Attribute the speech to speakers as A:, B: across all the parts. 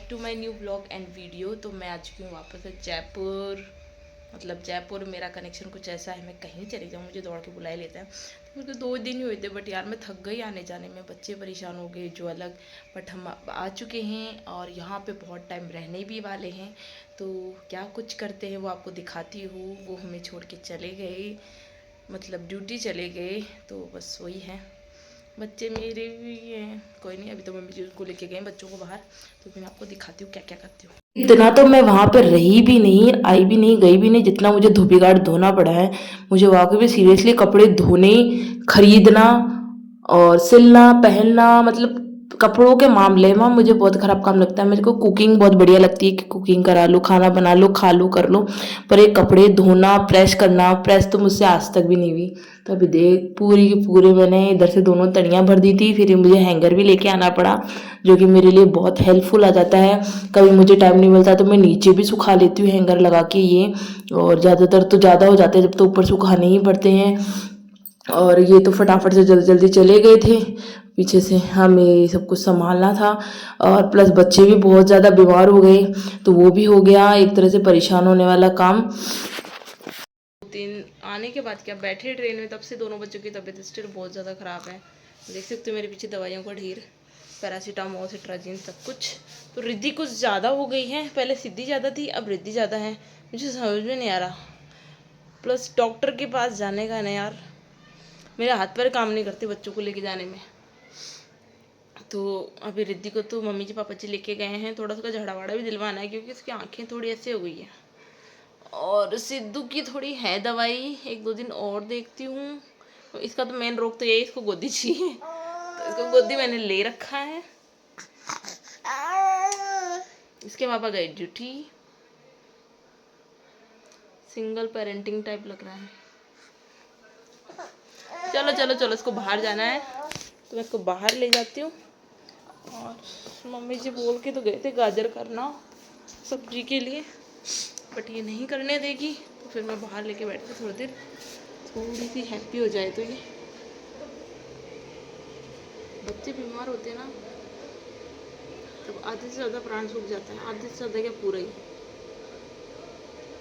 A: To my new blog and video. तो मैं आ चुकी हूँ वापस से जयपुर। मतलब जयपुर मेरा कनेक्शन कुछ ऐसा है, मैं कहीं चली जाऊँ मुझे दौड़ के बुला ही लेता है। तो मेरे को 2 दिन ही हुए थे, बट यार मैं थक गई आने जाने में, बच्चे परेशान हो गए जो अलग। बट हम आ चुके हैं और यहाँ पे बहुत टाइम रहने भी वाले हैं। तो क्या कुछ करते हैं वो आपको दिखाती हूँ। वो हमें छोड़ के चले गए, मतलब ड्यूटी चले गए, तो बस वही है। बच्चे मेरे भी हैं, कोई नहीं, अभी तो मम्मी जी उनको लेके गए बच्चों को बाहर। तो मैं आपको दिखाती हूँ क्या क्या करती हूँ। इतना तो मैं वहाँ पर रही भी नहीं, आई भी नहीं, गई भी नहीं, जितना मुझे धोबी घाट धोना पड़ा है। मुझे वाकई में सीरियसली कपड़े धोने, खरीदना और सिलना पहनना, मतलब कपड़ों के मामले में मुझे बहुत ख़राब काम लगता है। मेरे को कुकिंग बहुत बढ़िया लगती है कि कुकिंग करा लो, खाना बना लो, खा लो, कर लो, पर ये कपड़े धोना, प्रेस करना, प्रेस तो मुझसे आज तक भी नहीं हुई। तो अभी देख पूरी की पूरी मैंने इधर से दोनों तड़ियाँ भर दी थी, फिर मुझे हैंगर भी लेके आना पड़ा, जो कि मेरे लिए बहुत हेल्पफुल आ जाता है। कभी मुझे टाइम नहीं मिलता तो मैं नीचे भी सुखा लेती हूँ हैंगर लगा के ये, और ज़्यादातर तो ज़्यादा हो जाते हैं जब तो ऊपर सुखाने ही पड़ते हैं। और ये तो फटाफट से जल्दी जल्दी चले गए थे, पीछे से हमें सब कुछ संभालना था, और प्लस बच्चे भी बहुत ज़्यादा बीमार हो गए, तो वो भी हो गया एक तरह से परेशान होने वाला काम। दिन आने के बाद क्या बैठे ट्रेन में, तब से दोनों बच्चों की तबीयत स्टिल बहुत ज़्यादा ख़राब है। देख सकते हो मेरे पीछे दवाइयों का ढेर, पैरासीटामोल, सिट्राजिन, सब कुछ। तो रिद्धि कुछ ज़्यादा हो गई है, पहले सिद्धि ज़्यादा थी, अब रिद्धि ज़्यादा है, मुझे समझ में नहीं आ रहा। प्लस डॉक्टर के पास जाने का ना यार, मेरे हाथ पैर काम नहीं करते बच्चों को लेके जाने में। तो अभी रिद्धि को तो मम्मी जी पापा जी लेके गए हैं, थोड़ा सा झाड़ावाड़ा भी दिलवाना है क्योंकि उसकी आंखें थोड़ी ऐसे हो गई है। और सिद्धू की थोड़ी है दवाई, 1-2 दिन और देखती हूँ। तो इसका तो मेन रोग तो यही, इसको गोदी चाहिए, तो इसको गोदी मैंने ले रखा है। इसके पापा गए ड्यूटी, सिंगल पेरेंटिंग टाइप लग रहा है। चलो चलो चलो, इसको बाहर जाना है तो मैं इसको बाहर ले जाती हूँ। और मम्मी जी बोल के तो गए थे गाजर करना सब्जी के लिए, बट ये नहीं करने देगी, तो फिर मैं बाहर लेके बैठी थोड़ी देर, थोड़ी सी हैप्पी हो जाए। तो ये बच्चे बीमार होते हैं ना, तब आधे से ज़्यादा प्राण सूख जाता है, आधे से ज़्यादा क्या पूरा ही।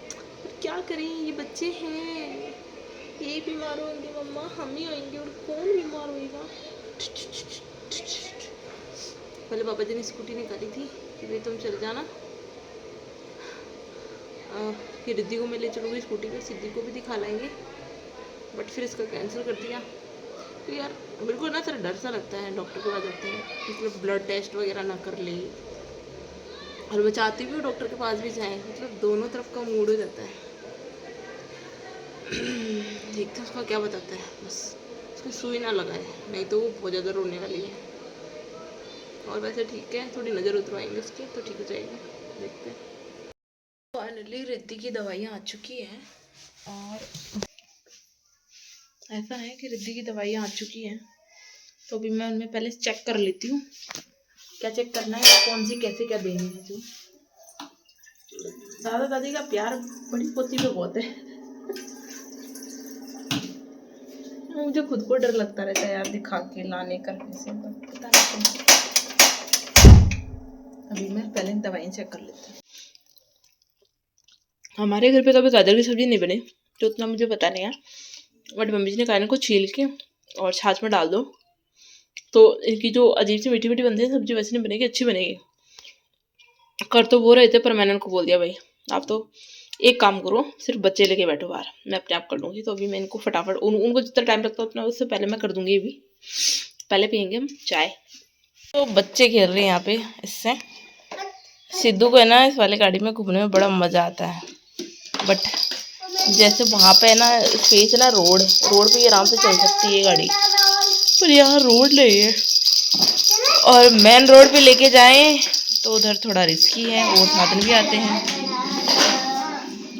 A: पर क्या करें, ये बच्चे हैं, ये बीमार होंगे मम्मा, हम ही होंगे, और कौन बीमार होएगा। पहले पापा जी ने स्कूटी निकाली थी कि भाई तुम चल जाना, फिर रिद्धि को मैं ले चलूँगी स्कूटी पे, सिद्धि को भी दिखा लाएंगे, बट फिर इसका कैंसिल कर दिया। तो यार मेरे को ना थोड़ा डर सा लगता है डॉक्टर के पास जाते हैं, मतलब ब्लड टेस्ट वगैरह ना कर ले, और मैं चाहती भी हूँ डॉक्टर के पास भी जाएँ, मतलब दोनों तरफ का मूड हो जाता है। देखते हैं उसका क्या बताता है, बस उसकी सुई ना लगाए, नहीं तो वो बहुत ज़्यादा रोने वाली है। और वैसे ठीक है, थोड़ी नज़र उतरवाएंगे उसकी तो ठीक हो जाएगी, देखते हैं। फाइनली रिद्धि की दवाइयाँ आ चुकी हैं, और ऐसा है कि रिद्धि की दवाइयाँ आ चुकी हैं, तो अभी मैं उनमें पहले चेक कर लेती हूँ क्या चेक करना है, कौन सी कैसे क्या देनी है। जो दादा दादी का प्यार बड़ी पोती पे बहुत है। मुझे खुद को डर लगता रहता है यार, दिखा के लाने करने से, तो पता नहीं। अभी मैं पहले दवाइयाँ चेक कर लेती हूँ। हमारे घर पे कभी गाजर की सब्जी नहीं बनी, तो उतना मुझे पता नहीं है, बट मम्मी जी ने कहा इनको छील के और छाछ में डाल दो, तो इनकी जो अजीब सी मीठी मीठी बनती है सब्जी, वैसे नहीं बनेगी, अच्छी बनेगी। कर तो वो रहे थे, पर मैंने उनको बोल दिया भाई आप तो एक काम करो, सिर्फ बच्चे लेके बैठो बाहर, मैं अपने आप कर लूँगी। तो अभी मैं इनको फटाफट उनको जितना टाइम लगता है उतना उससे पहले मैं कर दूँगी। अभी पहले पियेंगे हम चाय। तो बच्चे खेल रहे हैं यहाँ पे इससे। सिद्धू को है ना इस वाले गाड़ी में घूमने में बड़ा मज़ा आता है, बट जैसे वहाँ पे है ना स्पेस है ना, रोड पे ही आराम से चल सकती है गाड़ी, पर यहाँ रोड नहीं है, और मेन रोड पे लेके जाएं तो उधर थोड़ा रिस्की है, वो साधन भी आते हैं।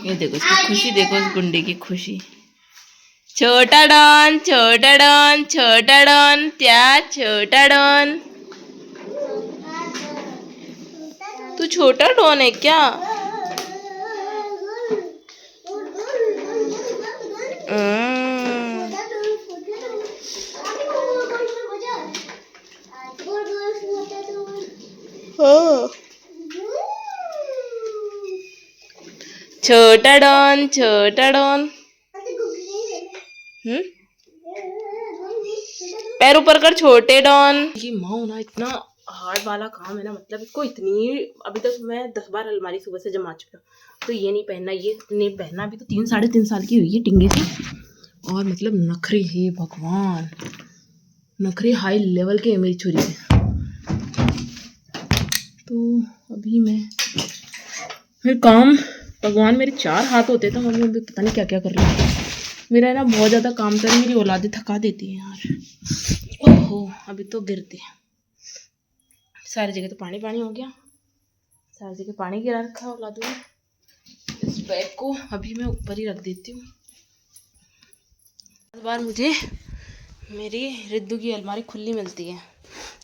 A: ये देखो इसकी खुशी, देखो इस गुंडे की खुशी। छोटा डॉन छोटा डॉन छोटा डॉन, क्या छोटा डॉन, तू छोटा डॉन है क्या? हाँ छोटा डॉन, छोटा डॉन। पैर ऊपर कर छोटे डॉन। ये माँ ना इतना हार्ड वाला काम है ना, मतलब इसको इतनी, अभी तक मैं 10 बार अलमारी सुबह से जमा चुका, तो ये नहीं पहनना, ये नहीं पहनना। अभी तो 3 साढ़े 3 साल की हुई है टिंगे से, और मतलब नखरे है भगवान, नखरे हाई लेवल के है मेरी छोरी से। तो अभी मैं फिर काम, भगवान मेरे 4 हाथ होते तो मम्मी अभी पता नहीं क्या क्या कर रही है। मेरा है ना बहुत ज़्यादा काम कर, मेरी औलादे थका देती है यार। ओहो अभी तो गिरती है, सारी जगह तो पानी पानी हो गया, सारी जगह पानी गिरा रखा है औलादों ने। इस बैग को अभी मैं ऊपर ही रख देती हूँ। इस बार मुझे मेरी रिद्धू की अलमारी खुली मिलती है,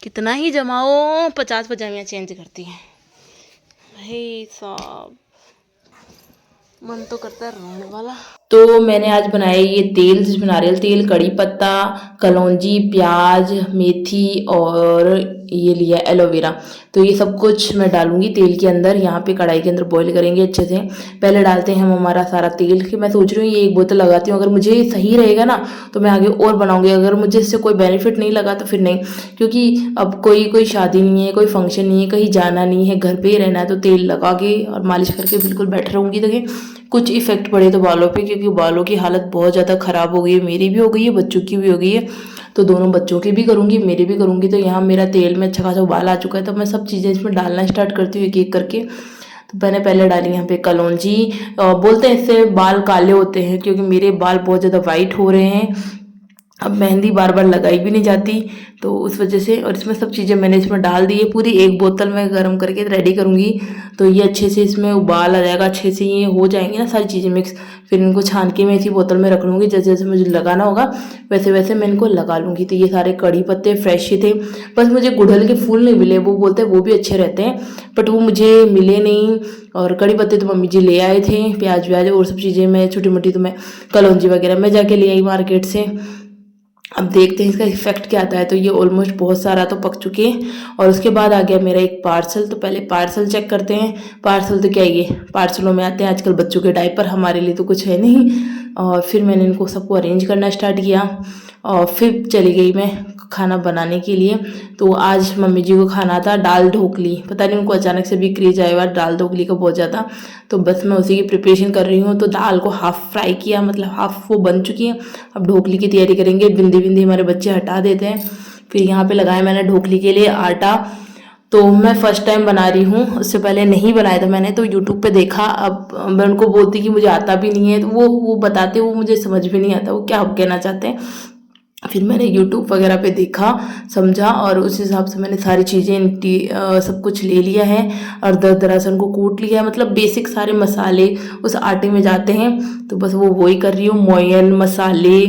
A: कितना ही जमाओ 50 पजामियाँ चेंज करती हैं भाई साहब, मन तो करता है रोने वाला। तो मैंने आज बनाया ये तेल, जिसमें नारियल तेल, कड़ी पत्ता, कलौंजी, प्याज, मेथी और ये लिया एलोवेरा। तो ये सब कुछ मैं डालूंगी तेल के अंदर, यहाँ पे कढ़ाई के अंदर बॉईल करेंगे अच्छे से। पहले डालते हैं हम हमारा सारा तेल, कि मैं सोच रही हूँ ये 1 बोतल लगाती हूँ, अगर मुझे सही रहेगा ना तो मैं आगे और बनाऊंगी, अगर मुझे इससे कोई बेनिफिट नहीं लगा तो फिर नहीं, क्योंकि अब कोई शादी नहीं है, कोई फंक्शन नहीं है, कहीं जाना नहीं है, घर पे ही रहना है, तो तेल लगा के और मालिश करके बिल्कुल बैठ रहूँगी। देखिए कुछ इफेक्ट पड़े तो बालों पे, क्योंकि बालों की हालत बहुत ज़्यादा ख़राब हो गई है, मेरी भी हो गई है, बच्चों की भी हो गई है, तो दोनों बच्चों की भी करूँगी, मेरी भी करूँगी। तो यहाँ मेरा तेल में अच्छा खासा उबाल आ चुका है, तो मैं सब चीज़ें इसमें डालना स्टार्ट करती हूँ एक एक करके। तो मैंने पहले डाली यहाँ पे कलौंजी, बोलते हैं इससे बाल काले होते हैं, क्योंकि मेरे बाल बहुत ज़्यादा वाइट हो रहे हैं, अब मेहंदी बार बार लगाई भी नहीं जाती, तो उस वजह से। और इसमें सब चीज़ें मैंने इसमें डाल दी है, पूरी 1 बोतल में गर्म करके रेडी करूँगी। तो ये अच्छे से इसमें उबाल आ जाएगा, अच्छे से ये हो जाएंगी ना सारी चीज़ें मिक्स, फिर इनको छान के मैं इसी बोतल में रख लूँगी, जैसे जैसे मुझे लगाना होगा वैसे वैसे मैं इनको लगा लूँगी। तो ये सारे कड़ी पत्ते फ्रेश ही थे, बस मुझे गुड़हल के फूल नहीं मिले, वो बोलते हैं वो भी अच्छे रहते हैं, बट वो मुझे मिले नहीं। और कड़ी पत्ते तो मम्मी जी ले आए थे, प्याज व्याज और सब चीज़ें मैं छोटी मोटी, तो मैं कलौंजी वगैरह मैं जाके ले आई मार्केट से। अब देखते हैं इसका इफेक्ट क्या आता है। तो ये ऑलमोस्ट बहुत सारा तो पक चुके हैं, और उसके बाद आ गया मेरा एक पार्सल। तो पहले पार्सल चेक करते हैं। पार्सल तो क्या ये पार्सलों में आते हैं आजकल बच्चों के डायपर, हमारे लिए तो कुछ है नहीं। और फिर मैंने इनको सबको अरेंज करना स्टार्ट किया, और फिर चली गई मैं खाना बनाने के लिए। तो आज मम्मी जी को खाना था दाल ढोकली, पता नहीं उनको अचानक से भी क्रेज आया हुआ दाल ढोकली का बहुत ज़्यादा, तो बस मैं उसी की प्रिपरेशन कर रही हूँ। तो दाल को हाफ फ्राई किया, मतलब हाफ वो बन चुकी है, अब ढोकली की तैयारी करेंगे। बिंदी बिंदी हमारे बच्चे हटा देते हैं। फिर यहाँ पे लगाया मैंने ढोकली के लिए आटा, तो मैं फर्स्ट टाइम बना रही हूँ, उससे पहले नहीं बनाया था मैंने, तो यूट्यूब पे देखा। अब मैं उनको बोलती कि मुझे आता भी नहीं है, तो वो बताते, वो मुझे समझ भी नहीं आता वो क्या कहना चाहते हैं। फिर मैंने यूट्यूब वगैरह पे देखा, समझा, और उस हिसाब से मैंने सारी चीज़ें सब कुछ ले लिया है, और दरअसल उनको कूट लिया है, मतलब बेसिक सारे मसाले उस आटे में जाते हैं। तो बस वो वही कर रही हूँ, मोयन मसाले,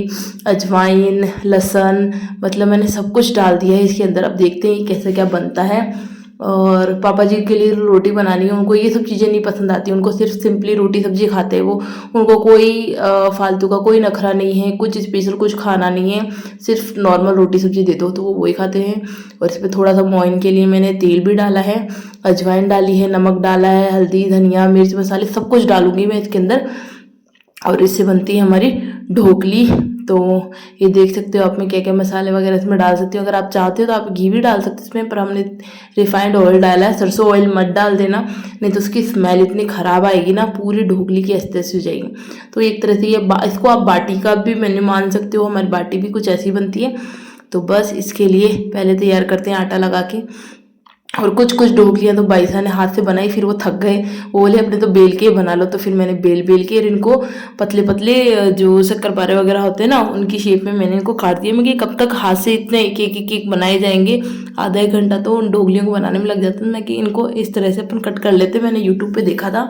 A: अजवाइन, लहसुन, मतलब मैंने सब कुछ डाल दिया है इसके अंदर। अब देखते हैं कैसे क्या बनता है। और पापा जी के लिए रोटी बनानी है, उनको ये सब चीज़ें नहीं पसंद आती, उनको सिर्फ सिंपली रोटी सब्जी खाते हैं वो, उनको कोई फालतू का कोई नखरा नहीं है, कुछ स्पेशल कुछ खाना नहीं है, सिर्फ नॉर्मल रोटी सब्जी दे दो तो वो वही खाते हैं। और इस पर थोड़ा सा मोइन के लिए मैंने तेल भी डाला है, अजवाइन डाली है, नमक डाला है, हल्दी धनिया मिर्च मसाले सब कुछ डालूंगी मैं इसके अंदर, और इससे बनती है हमारी ढोकली। तो ये देख सकते हो आप, में क्या क्या मसाले वगैरह इसमें डाल सकती हो, अगर आप चाहते हो तो आप घी भी डाल सकते हो इसमें, पर हमने रिफाइंड ऑयल डाला है, सरसों ऑयल मत डाल देना, नहीं तो उसकी स्मेल इतनी ख़राब आएगी ना, पूरी ढोकली की ऐसे हो जाएगी। तो एक तरह से ये इसको आप बाटी का भी मैंने मान सकते हो, हमारी बाटी भी कुछ ऐसी बनती है। तो बस इसके लिए पहले तैयार करते हैं आटा लगा के, और कुछ कुछ ढोकलियाँ तो बाईसा ने हाथ से बनाई, फिर वो थक गए, वो बोले अपने तो बेल के बना लो, तो फिर मैंने बेल के इनको पतले पतले जो शक्करपारे वगैरह होते हैं ना उनकी शेप में मैंने इनको काट दिया। मैं कि कब तक हाथ से इतने एक एक बनाए जाएंगे, आधा 1 घंटा तो उन ढोकलियों को बनाने में लग जाता है। मैं कि इनको इस तरह से अपन कट कर लेते, मैंने यूट्यूब पर देखा था,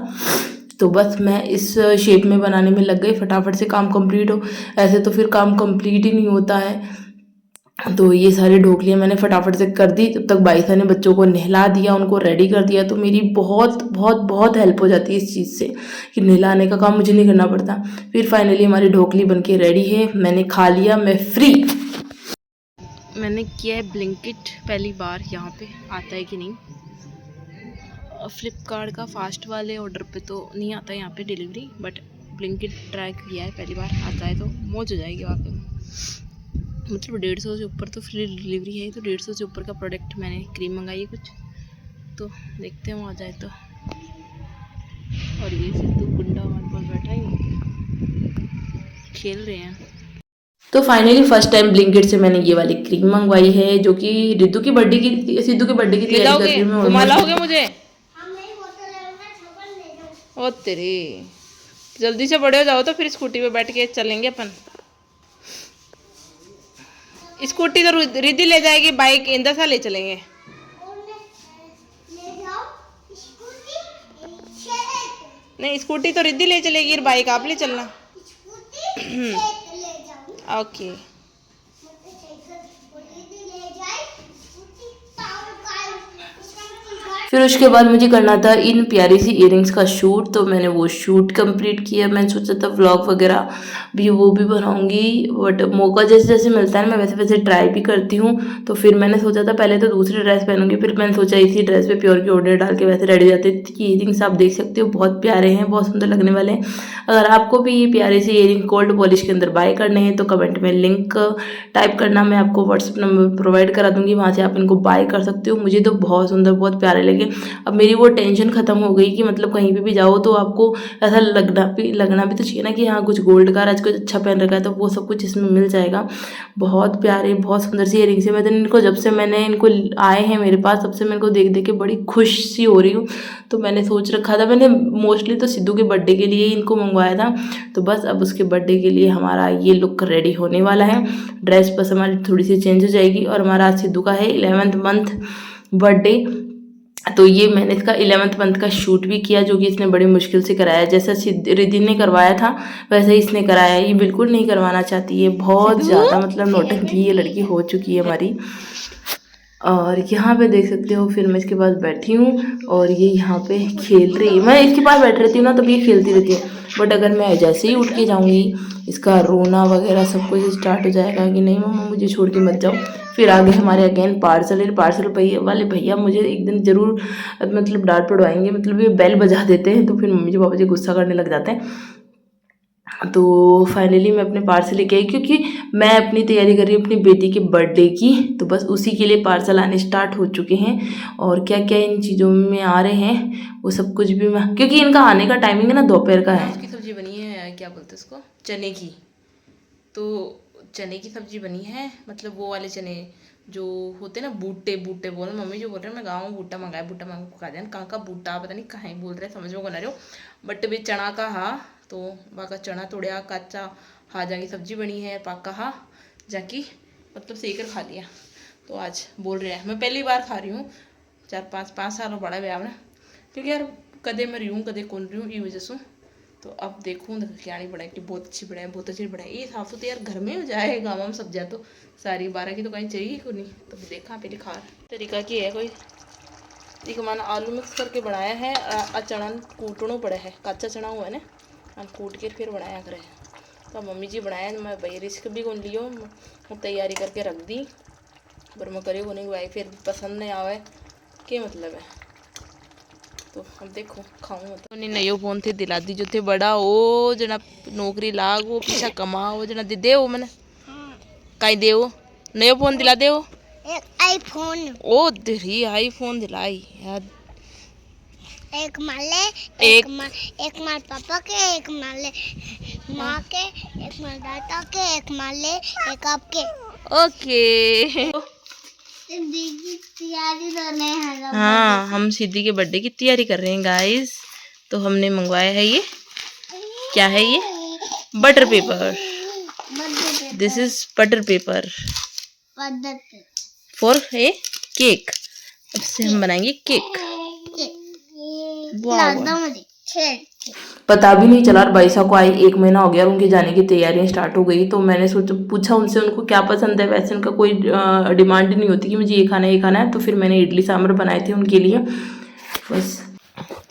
A: तो बस मैं इस शेप में बनाने में लग गई, फटाफट से काम कंप्लीट हो, ऐसे तो फिर काम कंप्लीट ही नहीं होता है। तो ये सारी ढोकलियाँ मैंने फटाफट से कर दी, तब तक बाईसा ने बच्चों को नहला दिया, उनको रेडी कर दिया। तो मेरी बहुत बहुत बहुत हेल्प हो जाती है इस चीज़ से, कि नहलाने का काम मुझे नहीं करना पड़ता। फिर फाइनली हमारी ढोकली बनके रेडी है, मैंने खा लिया, मैं फ्री। मैंने किया है ब्लिंकिट, पहली बार, यहाँ पे आता है कि नहीं। फ्लिपकार्ट का फास्ट वाले ऑर्डर पे तो नहीं आता है यहाँ पे डिलीवरी, बट ब्लिंकिट ट्राई किया है पहली बार, आता है तो मौज हो जाएगी वाकई में। मतलब 150 से ऊपर तो फ्री डिलीवरी है, तो 150 से ऊपर का प्रोडक्ट मैंने क्रीम मंगाई है कुछ, तो देखते हैं वो आ जाए तो। और ये सिद्धू गुंडा हमारे पास बैठा ही खेल रहे हैं। तो फाइनली फर्स्ट टाइम ब्लिंकिट से मैंने ये वाली क्रीम मंगवाई है, जो कि रिद्धू की बर्थडे की, सिद्धू के बर्थडे की तैयारी कर रही हूं मैं। घुमा लाओगे मुझे? ओ तेरी, जल्दी से बड़े हो जाओ तो फिर स्कूटी पे बैठ के चलेंगे अपन। स्कूटी तो रिद्धि ले जाएगी, बाइक इंदा सा ले चलेंगे। नहीं, स्कूटी तो रिद्धि ले चलेगी, बाइक आप ले चलना। ओके। फिर उसके बाद मुझे करना था इन प्यारी सी इयररिंग्स का शूट, तो मैंने वो शूट कंप्लीट किया। मैंने सोचा था व्लॉग वगैरह भी वो भी बनाऊंगी, बट मौका जैसे जैसे मिलता है ना मैं वैसे वैसे ट्राई भी करती हूँ। तो फिर मैंने सोचा था पहले तो दूसरी ड्रेस पहनूंगी, फिर मैंने सोचा इसी ड्रेस पे प्योर की ऑर्डर डाल के वैसे रेडी जाते कि इयररिंग्स आप देख सकते हो बहुत प्यारे हैं, बहुत सुंदर लगने वाले हैं। अगर आपको भी ये प्यारे से इयररिंग गोल्ड पॉलिश के अंदर बाय करने हैं तो कमेंट में लिंक टाइप करना, मैं आपको व्हाट्सएप नंबर प्रोवाइड करा दूंगी, वहाँ से आप इनको बाय कर सकते हो। मुझे तो बहुत सुंदर बहुत प्यारे लगे। अब मेरी वो टेंशन खत्म हो गई कि मतलब कहीं पे भी जाओ तो आपको ऐसा लगना भी तो चाहिए ना कि हाँ कुछ गोल्ड का आज कुछ अच्छा पहन रखा है, तो वो सब कुछ इसमें मिल जाएगा। बहुत प्यारे बहुत सुंदर सी इयररिंग्स है। मैं तो इनको जब से मैंने इनको आए हैं मेरे पास, तब से मैं इनको देख देख के बड़ी खुश सी हो रही हूँ। तो मैंने सोच रखा था, मैंने मोस्टली तो सिद्धू के बर्थडे के लिए इनको मंगवाया था, तो बस अब उसके बर्थडे के लिए हमारा ये लुक रेडी होने वाला है। ड्रेस बस हमारी थोड़ी सी चेंज हो जाएगी। और हमारा आज सिद्धू का है 11th मंथ बर्थडे, तो ये मैंने इसका 11th मंथ का शूट भी किया, जो कि इसने बड़ी मुश्किल से कराया। जैसा रिद्धि ने करवाया था वैसे ही इसने कराया। ये बिल्कुल नहीं करवाना चाहती है, बहुत ज़्यादा मतलब नौटंकी ये लड़की हो चुकी है हमारी। और यहाँ पे देख सकते हो फिर मैं इसके पास बैठी हूँ और ये यहाँ पे खेल रही है। मैं इसके पास बैठ रहती हूँ ना तब ये खेलती रहती है, बट अगर मैं जैसे ही उठ के जाऊँगी इसका रोना वगैरह सब कुछ स्टार्ट हो जाएगा कि नहीं मम्मा मुझे छोड़ के मत जाओ। फिर आगे हमारे अगेन पार्सल भैया वाले भैया मुझे एक दिन ज़रूर मतलब डांट पड़वाएंगे। मतलब ये बेल बजा देते हैं तो फिर मम्मी जी पापा जी गुस्सा करने लग जाते हैं। तो फाइनली मैं अपने पार्सल लेके आई, क्योंकि मैं अपनी तैयारी कर रही हूँ अपनी बेटी के बर्थडे की, तो बस उसी के लिए पार्सल आने स्टार्ट हो चुके हैं। और क्या क्या इन चीज़ों में आ रहे हैं वो सब कुछ भी मैं, क्योंकि इनका आने का टाइमिंग है ना दोपहर का है। उसकी सब्जी बनी है, क्या बोलते हैं उसको, चने की। तो चने की सब्जी बनी है, मतलब वो वाले चने जो होते ना बूटे बोल, मम्मी जो बोल रहे हैं मैं गाँव में बूटा मंगाया, बूटा मंगा पका दें, कहाँ का बूटा पता नहीं कहाँ बोल रहे हैं, समझ में को ना रहे हो। बट भी चना का हाँ, तो वहाँ का चना तोड़िया कच्चा हाँ जाकी सब्जी बनी है, पाका हाँ जाकी मतलब सेक कर खा लिया। तो आज बोल रहे हैं, मैं पहली बार खा रही हूँ, 4-5 साल बड़ा ब्याह ना, क्योंकि यार कदे मैं रही हूँ कदे कौन रही हूँ ये वजह से। तो अब देखूँ क्या नहीं बनाई कि बहुत अच्छी बनाए, बहुत अच्छी बनाई। ये साफ तो यार घर में हो जाए, गाँव में सब्जियाँ तो सारी 12 की तो कहीं चाहिए को नहीं। तो देखा पहले खा तरीका की है कोई, एक मैंने आलू मिक्स करके बनाया है, चना कूटना पड़ा है, कच्चा चना हुआ है ना, हम कूट के फिर बनाया करे। तो मम्मी जी बनाया, मैं भाई रिस्क भी कौन लियो, तैयारी करके रख दी, पर मैं करी को नहीं भाई फिर पसंद नहीं आवे क्या मतलब है। तो अब देखो खाऊँ मतलब उन्हें नयो फोन थे दिला दी, जो थे बड़ा ओ जना नौकरी लाग वो पीछा कमाओ जना दे वो मैंने कहीं दे वो नयो फोन दिला दे वो एक आईफोन। ओ तेरी आईफोन दिलाई यार, एक माले एक माल पापा के, एक माले माँ के, एक माल दादा के, एक माले एक आपके। ओके तैयारी कर रहे हैं। हाँ हम सिद्धि के बर्थडे की तैयारी कर रहे हैं गाइस। तो हमने मंगवाया है ये, क्या है ये, butter paper. This is butter paper for a cake. अब से हम बनाएंगे केक। पता भी नहीं चला, भाई साहब को आई 1 महीना हो गया, उनके जाने की तैयारियां स्टार्ट हो गई। तो मैंने पूछा उनसे उनको क्या पसंद है, वैसे उनका कोई डिमांड नहीं होती कि मुझे ये खाना है। तो फिर मैंने इडली सांभर बनाए थे उनके लिए बस।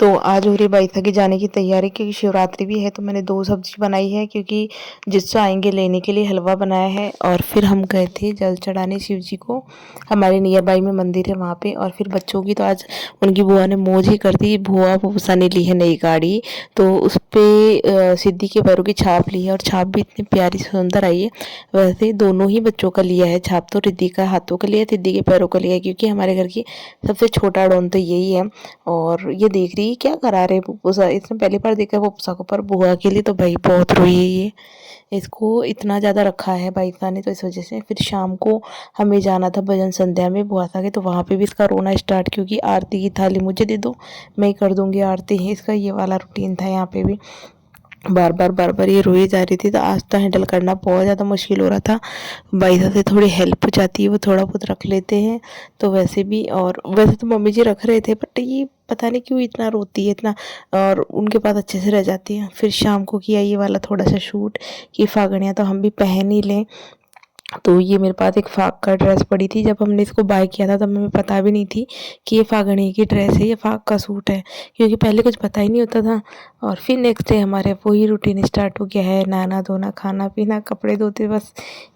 B: तो आज हो रही बाईसा की जाने की तैयारी, क्योंकि शिवरात्रि भी है। तो मैंने 2 सब्जी बनाई है, क्योंकि जिससे आएंगे लेने के लिए हलवा बनाया है। और फिर हम गए थे जल चढ़ाने शिव जी को। हमारे नियर बाई में मंदिर है वहाँ पे। और फिर बच्चों की तो आज उनकी बुआ ने मौज ही कर दी। बुआ फूफसा ने ली है नई गाड़ी, तो उस पे सिद्धि के पैरों की छाप ली है, और छाप भी इतनी प्यारी सुंदर आई है। वैसे दोनों ही बच्चों का लिया है छाप, तो रिद्धि का हाथों का लिया, सिद्धि के पैरों का लिया है, क्योंकि हमारे घर की सबसे छोटा डॉन तो यही है। और ये देख रही है क्या करा रहे पुप्पूसा। इसने पहली बार देखा पुप्पूसा को, पर बुआ के लिए तो भाई बहुत रोई है ये। इसको इतना ज़्यादा रखा है भाई साहब ने, तो इस वजह से फिर शाम को हमें जाना था भजन संध्या में बुआ सा के। तो वहाँ पे भी इसका रोना स्टार्ट, क्योंकि आरती की थाली मुझे दे दो, मैं ही कर दूंगी आरती। है इसका ये वाला रूटीन था। यहाँ पे भी बार बार ये रोई जा रही थी, तो आज तो हैंडल करना बहुत ज़्यादा मुश्किल हो रहा था। भाई साहब से थोड़ी हेल्प हो जाती है, वो थोड़ा बहुत रख लेते हैं। तो वैसे भी, और वैसे तो मम्मी जी रख रहे थे, बट ये पता नहीं क्यों इतना रोती है इतना, और उनके पास अच्छे से रह जाती है। फिर शाम को किया ये वाला थोड़ा सा शूट कि फागणियाँ तो हम भी पहन ही लें। तो ये मेरे पास एक फाग का ड्रेस पड़ी थी, जब हमने इसको बाय किया था तब हमें पता भी नहीं थी कि ये फागणी की ड्रेस है, ये फाग का सूट है, क्योंकि पहले कुछ पता ही नहीं होता था। और फिर नेक्स्ट डे हमारे वही रूटीन स्टार्ट हो गया है, नहाना धोना खाना पीना कपड़े धोते, बस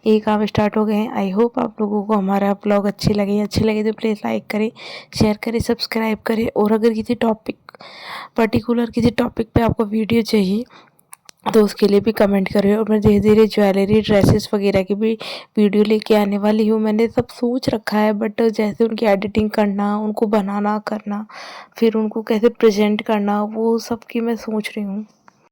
B: यही काम स्टार्ट हो गए हैं। आई होप आप लोगों को हमारा ब्लॉग अच्छे लगे तो प्लीज़ लाइक करें, शेयर करें, सब्सक्राइब करें। और अगर किसी टॉपिक पे आपको वीडियो चाहिए तो उसके लिए भी कमेंट करें। और मैं धीरे धीरे ज्वेलरी ड्रेसेस वगैरह की भी वीडियो लेके आने वाली हूँ। मैंने सब सोच रखा है, बट जैसे उनकी एडिटिंग करना, उनको बनाना करना, फिर उनको कैसे प्रेजेंट करना, वो सब की मैं सोच रही हूँ।